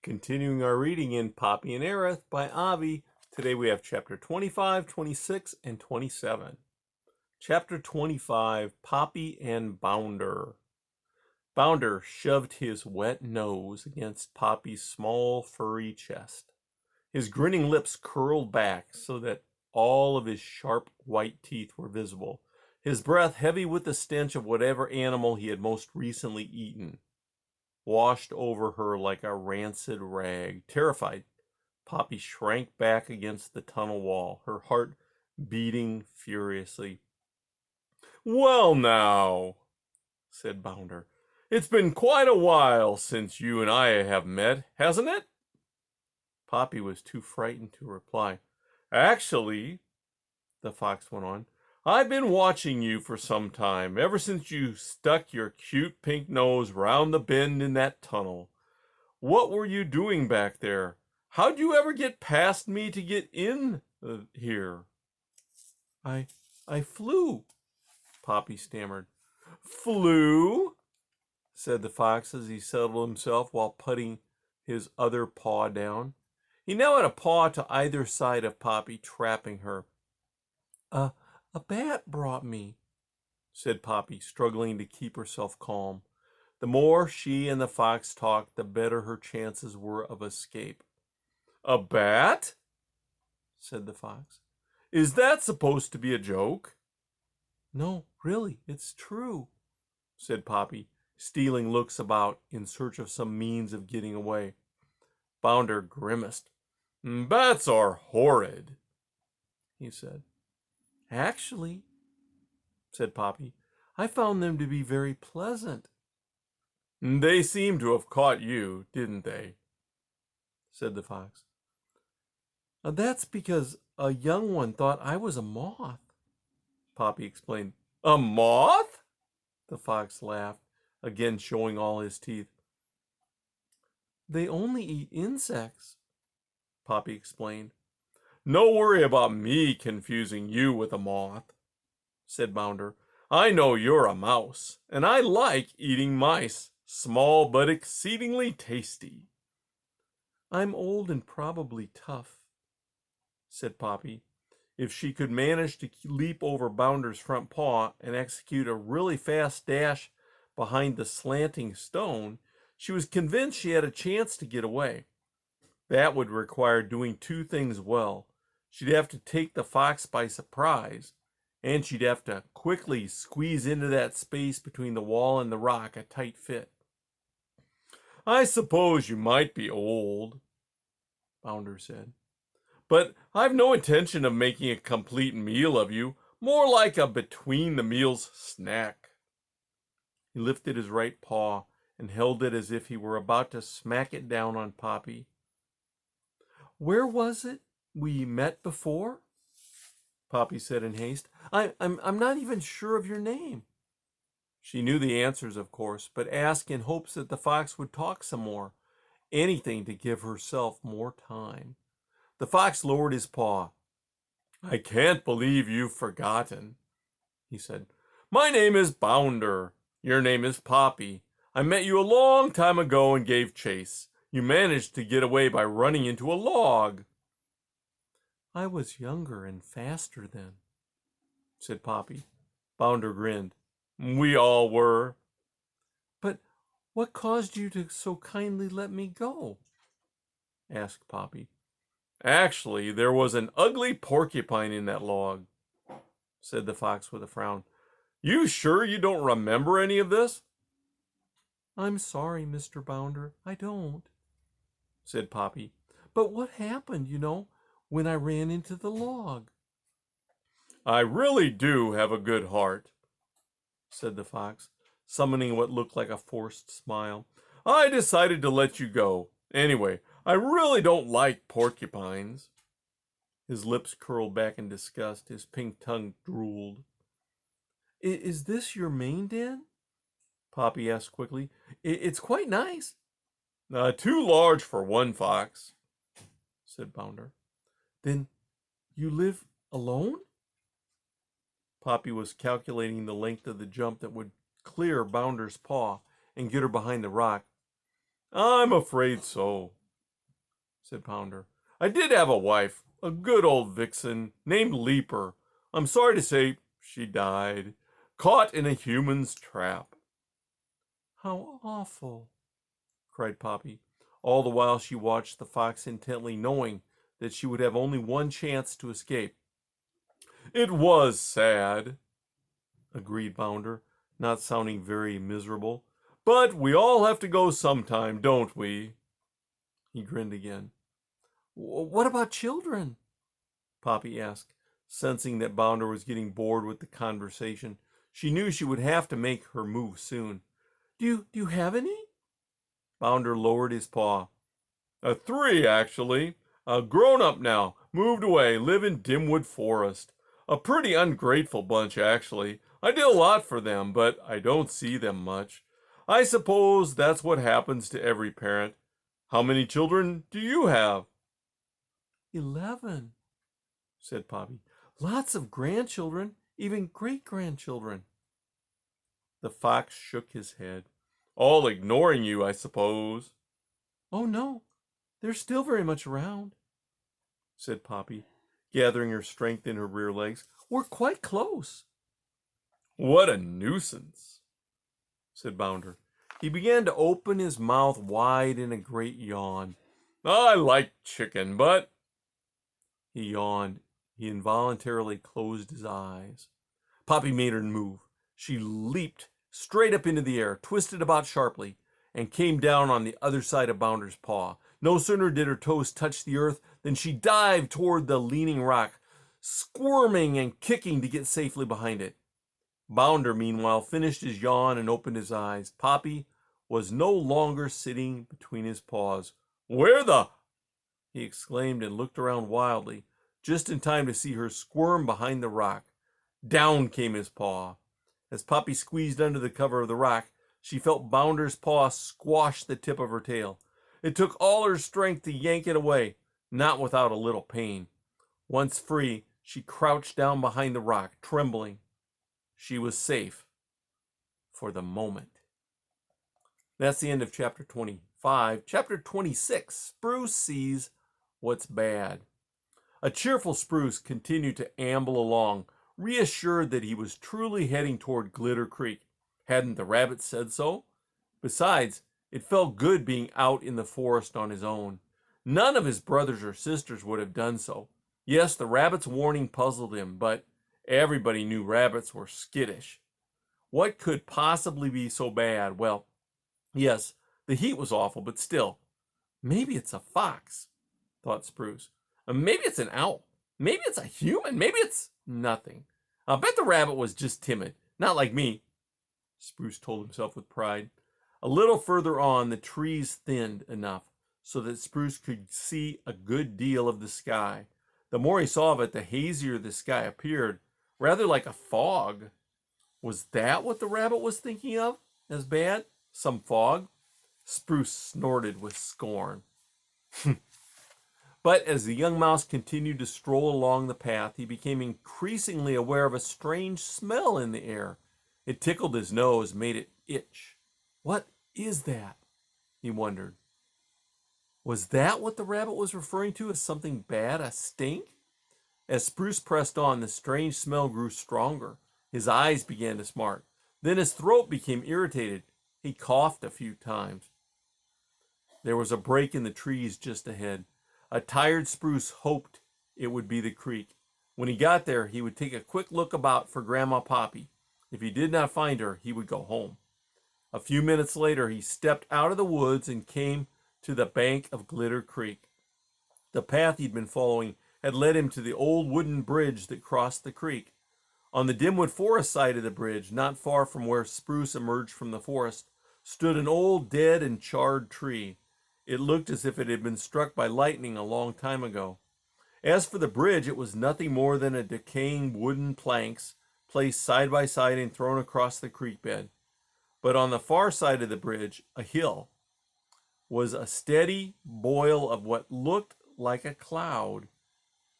Continuing our reading in Poppy and Ereth by Avi. Today we have chapter 25, 26, and 27. Chapter 25, Poppy and Bounder. Bounder shoved his wet nose against Poppy's small, furry chest. His grinning lips curled back so that all of his sharp white teeth were visible, his breath heavy with the stench of whatever animal he had most recently eaten. Washed over her like a rancid rag. Terrified, Poppy shrank back against the tunnel wall, her heart beating furiously. "Well now," said Bounder, "it's been quite a while since you and I have met, hasn't it?" Poppy was too frightened to reply. "Actually," the fox went on, "I've been watching you for some time, ever since you stuck your cute pink nose round the bend in that tunnel. What were you doing back there? How'd you ever get past me to get in here?" I flew," Poppy stammered. "Flew?" said the fox as he settled himself while putting his other paw down. He now had a paw to either side of Poppy, trapping her. A bat brought me," said Poppy, struggling to keep herself calm. The more she and the fox talked, the better her chances were of escape. "A bat?" said the fox. "Is that supposed to be a joke?" "No, really, it's true," said Poppy, stealing looks about in search of some means of getting away. Bounder grimaced. "Bats are horrid," he said. "Actually," said Poppy, "I found them to be very pleasant." "They seem to have caught you, didn't they?" said the fox. "That's because a young one thought I was a moth," Poppy explained. "A moth?" the fox laughed, again showing all his teeth. "They only eat insects," Poppy explained. "No worry about me confusing you with a moth," said Bounder. "I know you're a mouse, and I like eating mice, small but exceedingly tasty." "I'm old and probably tough," said Poppy. If she could manage to leap over Bounder's front paw and execute a really fast dash behind the slanting stone, she was convinced she had a chance to get away. That would require doing two things well. She'd have to take the fox by surprise, and she'd have to quickly squeeze into that space between the wall and the rock a tight fit. "I suppose you might be old," Bounder said, "but I've no intention of making a complete meal of you, more like a between-the-meals snack." He lifted his right paw and held it as if he were about to smack it down on Poppy. "Where was it we met before?" Poppy said in haste. I'm not even sure of your name." She knew the answers, of course, but asked in hopes that the fox would talk some more, anything to give herself more time. The fox lowered his paw. "I can't believe you've forgotten," he said. "My name is Bounder. Your name is Poppy. I met you a long time ago and gave chase. You managed to get away by running into a log." "I was younger and faster then," said Poppy. Bounder grinned. "We all were." "But what caused you to so kindly let me go?" asked Poppy. "Actually, there was an ugly porcupine in that log," said the fox with a frown. "You sure you don't remember any of this?" "I'm sorry, Mr. Bounder, I don't," said Poppy. "But what happened, when I ran into the log?" "I really do have a good heart," said the fox, summoning what looked like a forced smile. "I decided to let you go. Anyway, I really don't like porcupines." His lips curled back in disgust. His pink tongue drooled. Is this your main den?" Poppy asked quickly. It's quite nice." Too large for one fox," said Bounder. "Then you live alone?" Poppy was calculating the length of the jump that would clear Bounder's paw and get her behind the rock. "I'm afraid so," said Pounder. I did have a wife, a good old vixen named Leaper. I'm sorry to say she died, caught in a human's trap. How awful, cried Poppy. All the while she watched the fox intently, knowing that she would have only one chance to escape. It was sad, agreed Bounder, not sounding very miserable. But we all have to go sometime, don't we? He grinned again. What about children? Poppy asked, sensing that Bounder was getting bored with the conversation. She knew she would have to make her move soon. Do you have any? Bounder lowered his paw. 3, actually. Grown up now, moved away, live in Dimwood Forest. A pretty ungrateful bunch, actually. I did a lot for them, but I don't see them much. I suppose that's what happens to every parent. How many children do you have? 11, said Poppy. Lots of grandchildren, even great-grandchildren. The fox shook his head. All ignoring you, I suppose. Oh, no. They're still very much around, said Poppy, gathering her strength in her rear legs. We're quite close. What a nuisance, said Bounder. He began to open his mouth wide in a great yawn. I like chicken, but... He yawned. He involuntarily closed his eyes. Poppy made her move. She leaped straight up into the air, twisted about sharply, and came down on the other side of Bounder's paw. No sooner did her toes touch the earth than she dived toward the leaning rock, squirming and kicking to get safely behind it. Bounder, meanwhile, finished his yawn and opened his eyes. Poppy was no longer sitting between his paws. Where the... he exclaimed and looked around wildly, just in time to see her squirm behind the rock. Down came his paw. As Poppy squeezed under the cover of the rock, she felt Bounder's paw squash the tip of her tail. It took all her strength to yank it away, not without a little pain. Once free, she crouched down behind the rock, trembling. She was safe for the moment. That's the end of chapter 25. Chapter 26, Spruce Sees What's Bad. A cheerful Spruce continued to amble along, reassured that he was truly heading toward Glitter Creek. Hadn't the rabbit said so? Besides, it felt good being out in the forest on his own. None of his brothers or sisters would have done so. Yes, the rabbit's warning puzzled him, but everybody knew rabbits were skittish. What could possibly be so bad? Well, yes, the heat was awful, but still, maybe it's a fox, thought Spruce. Maybe it's an owl. Maybe it's a human. Maybe it's nothing. I'll bet the rabbit was just timid. Not like me, Spruce told himself with pride. A little further on, the trees thinned enough so that Spruce could see a good deal of the sky. The more he saw of it, the hazier the sky appeared, rather like a fog. Was that what the rabbit was thinking of as bad? Some fog? Spruce snorted with scorn. But as the young mouse continued to stroll along the path, he became increasingly aware of a strange smell in the air. It tickled his nose, made it itch. What is that? He wondered. Was that what the rabbit was referring to as something bad, a stink? As Spruce pressed on, the strange smell grew stronger. His eyes began to smart. Then his throat became irritated. He coughed a few times. There was a break in the trees just ahead. A tired Spruce hoped it would be the creek. When he got there, he would take a quick look about for Grandma Poppy. If he did not find her, he would go home. A few minutes later, he stepped out of the woods and came to the bank of Glitter Creek. The path he'd been following had led him to the old wooden bridge that crossed the creek. On the Dimwood Forest side of the bridge, not far from where Spruce emerged from the forest, stood an old dead and charred tree. It looked as if it had been struck by lightning a long time ago. As for the bridge, it was nothing more than a decaying wooden planks placed side by side and thrown across the creek bed. But on the far side of the bridge, a hill, was a steady boil of what looked like a cloud.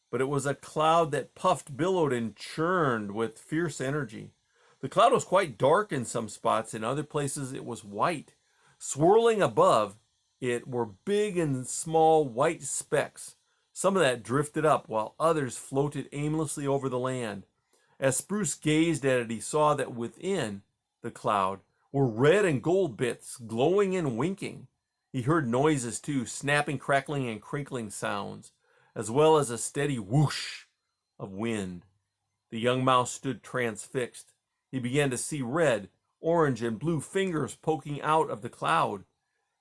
But it was a cloud that puffed, billowed, and churned with fierce energy. The cloud was quite dark in some spots. In other places, it was white. Swirling above, it were big and small white specks. Some of that drifted up, while others floated aimlessly over the land. As Spruce gazed at it, he saw that within the cloud were red and gold bits, glowing and winking. He heard noises too, snapping, crackling, and crinkling sounds, as well as a steady whoosh of wind. The young mouse stood transfixed. He began to see red, orange, and blue fingers poking out of the cloud,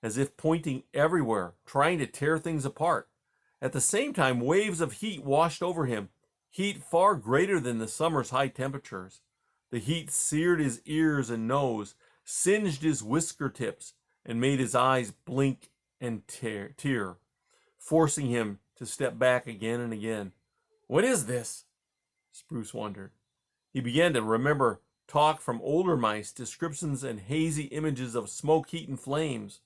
as if pointing everywhere, trying to tear things apart. At the same time, waves of heat washed over him, heat far greater than the summer's high temperatures. The heat seared his ears and nose, singed his whisker tips, and made his eyes blink and tear, forcing him to step back again and again. What is this? Spruce wondered. He began to remember talk from older mice, descriptions and hazy images of smoke, heat, and flames,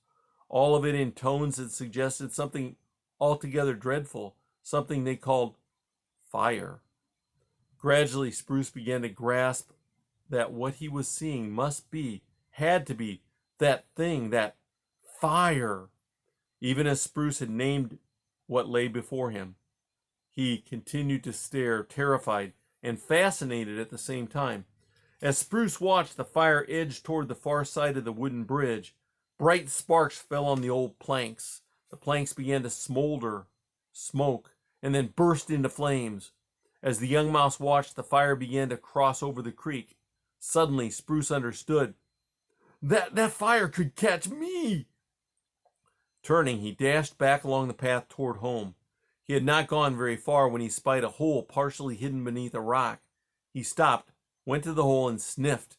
all of it in tones that suggested something altogether dreadful, something they called fire. Gradually, Spruce began to grasp that what he was seeing must be, had to be, that thing, that fire. Even as Spruce had named what lay before him, he continued to stare, terrified and fascinated at the same time. As Spruce watched the fire edge toward the far side of the wooden bridge, bright sparks fell on the old planks. The planks began to smolder, smoke, and then burst into flames. As the young mouse watched, the fire began to cross over the creek. Suddenly, Spruce understood. That fire could catch me! Turning, he dashed back along the path toward home. He had not gone very far when he spied a hole partially hidden beneath a rock. He stopped, went to the hole, and sniffed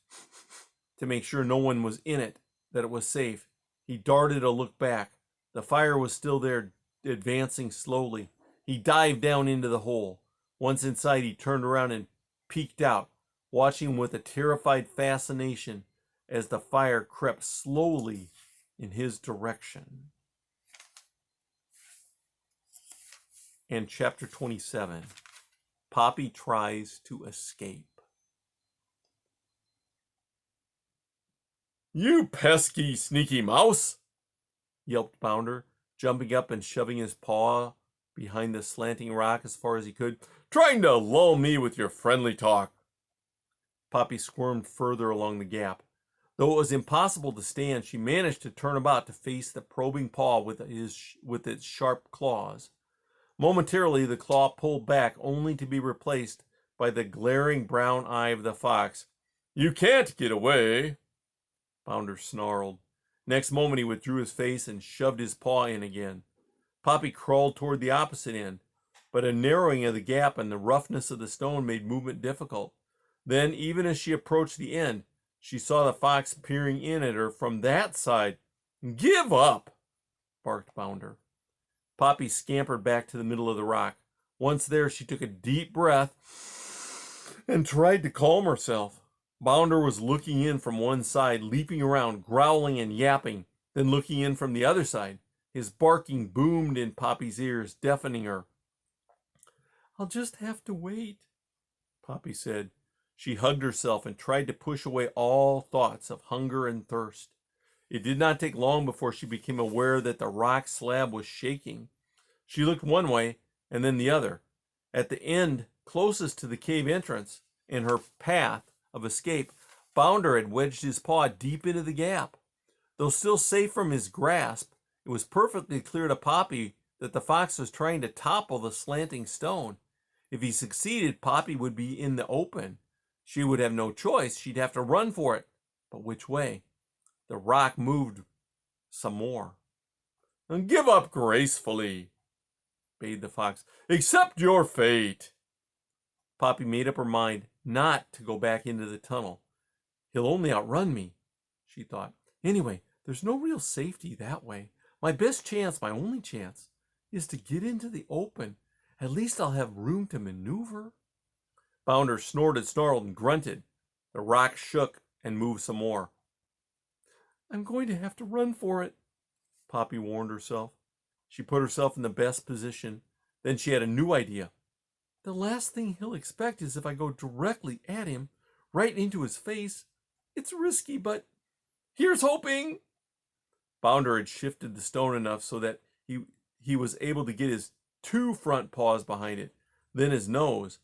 to make sure no one was in it, that it was safe. He darted a look back. The fire was still there, advancing slowly. He dived down into the hole. Once inside, he turned around and peeked out, watching with a terrified fascination as the fire crept slowly in his direction. And chapter 27, Poppy tries to escape. You pesky, sneaky mouse, yelped Bounder, jumping up and shoving his paw behind the slanting rock as far as he could, trying to lull me with your friendly talk. Poppy squirmed further along the gap. Though it was impossible to stand, she managed to turn about to face the probing paw with its sharp claws. Momentarily, the claw pulled back, only to be replaced by the glaring brown eye of the fox. You can't get away, Bounder snarled. Next moment, he withdrew his face and shoved his paw in again. Poppy crawled toward the opposite end, but a narrowing of the gap and the roughness of the stone made movement difficult. Then, even as she approached the end, she saw the fox peering in at her from that side. Give up, barked Bounder. Poppy scampered back to the middle of the rock. Once there, she took a deep breath and tried to calm herself. Bounder was looking in from one side, leaping around, growling and yapping, then looking in from the other side. His barking boomed in Poppy's ears, deafening her. I'll just have to wait, Poppy said. She hugged herself and tried to push away all thoughts of hunger and thirst. It did not take long before she became aware that the rock slab was shaking. She looked one way and then the other. At the end closest to the cave entrance and her path of escape, Bounder had wedged his paw deep into the gap. Though still safe from his grasp, it was perfectly clear to Poppy that the fox was trying to topple the slanting stone. If he succeeded, Poppy would be in the open. She would have no choice. She'd have to run for it. But which way? The rock moved some more. Give up gracefully, bade the fox. Accept your fate. Poppy made up her mind not to go back into the tunnel. He'll only outrun me, she thought. Anyway, there's no real safety that way. My best chance, my only chance, is to get into the open. At least I'll have room to maneuver. Bounder snorted, snarled, and grunted. The rock shook and moved some more. I'm going to have to run for it, Poppy warned herself. She put herself in the best position. Then she had a new idea. The last thing he'll expect is if I go directly at him, right into his face. It's risky, but here's hoping. Bounder had shifted the stone enough so that he was able to get his 2 front paws behind it, then his nose.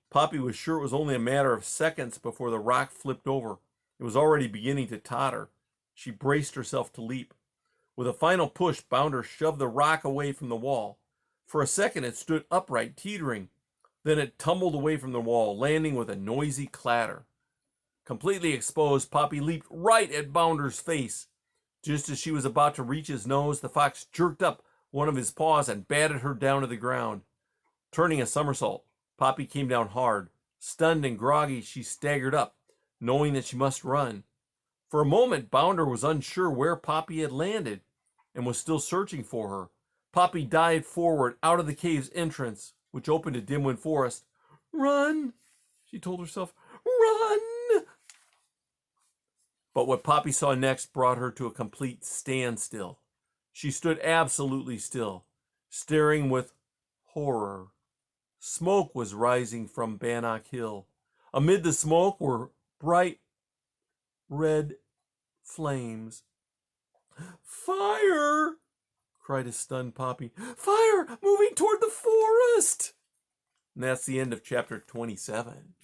Poppy was sure it was only a matter of seconds before the rock flipped over. It was already beginning to totter. She braced herself to leap. With a final push, Bounder shoved the rock away from the wall. For a second it stood upright, teetering. Then it tumbled away from the wall, landing with a noisy clatter. Completely exposed, Poppy leaped right at Bounder's face. Just as she was about to reach his nose, the fox jerked up one of his paws and batted her down to the ground. Turning a somersault, Poppy came down hard. Stunned and groggy, she staggered up, knowing that she must run. For a moment, Bounder was unsure where Poppy had landed and was still searching for her. Poppy dived forward out of the cave's entrance, which opened to Dimwin Forest. "Run," she told herself. "Run!" But what Poppy saw next brought her to a complete standstill. She stood absolutely still, staring with horror. Smoke was rising from Bannock Hill. Amid the smoke were bright red flames. "Fire!" cried a stunned Poppy. "Fire! Moving toward the forest!" And that's the end of chapter 27.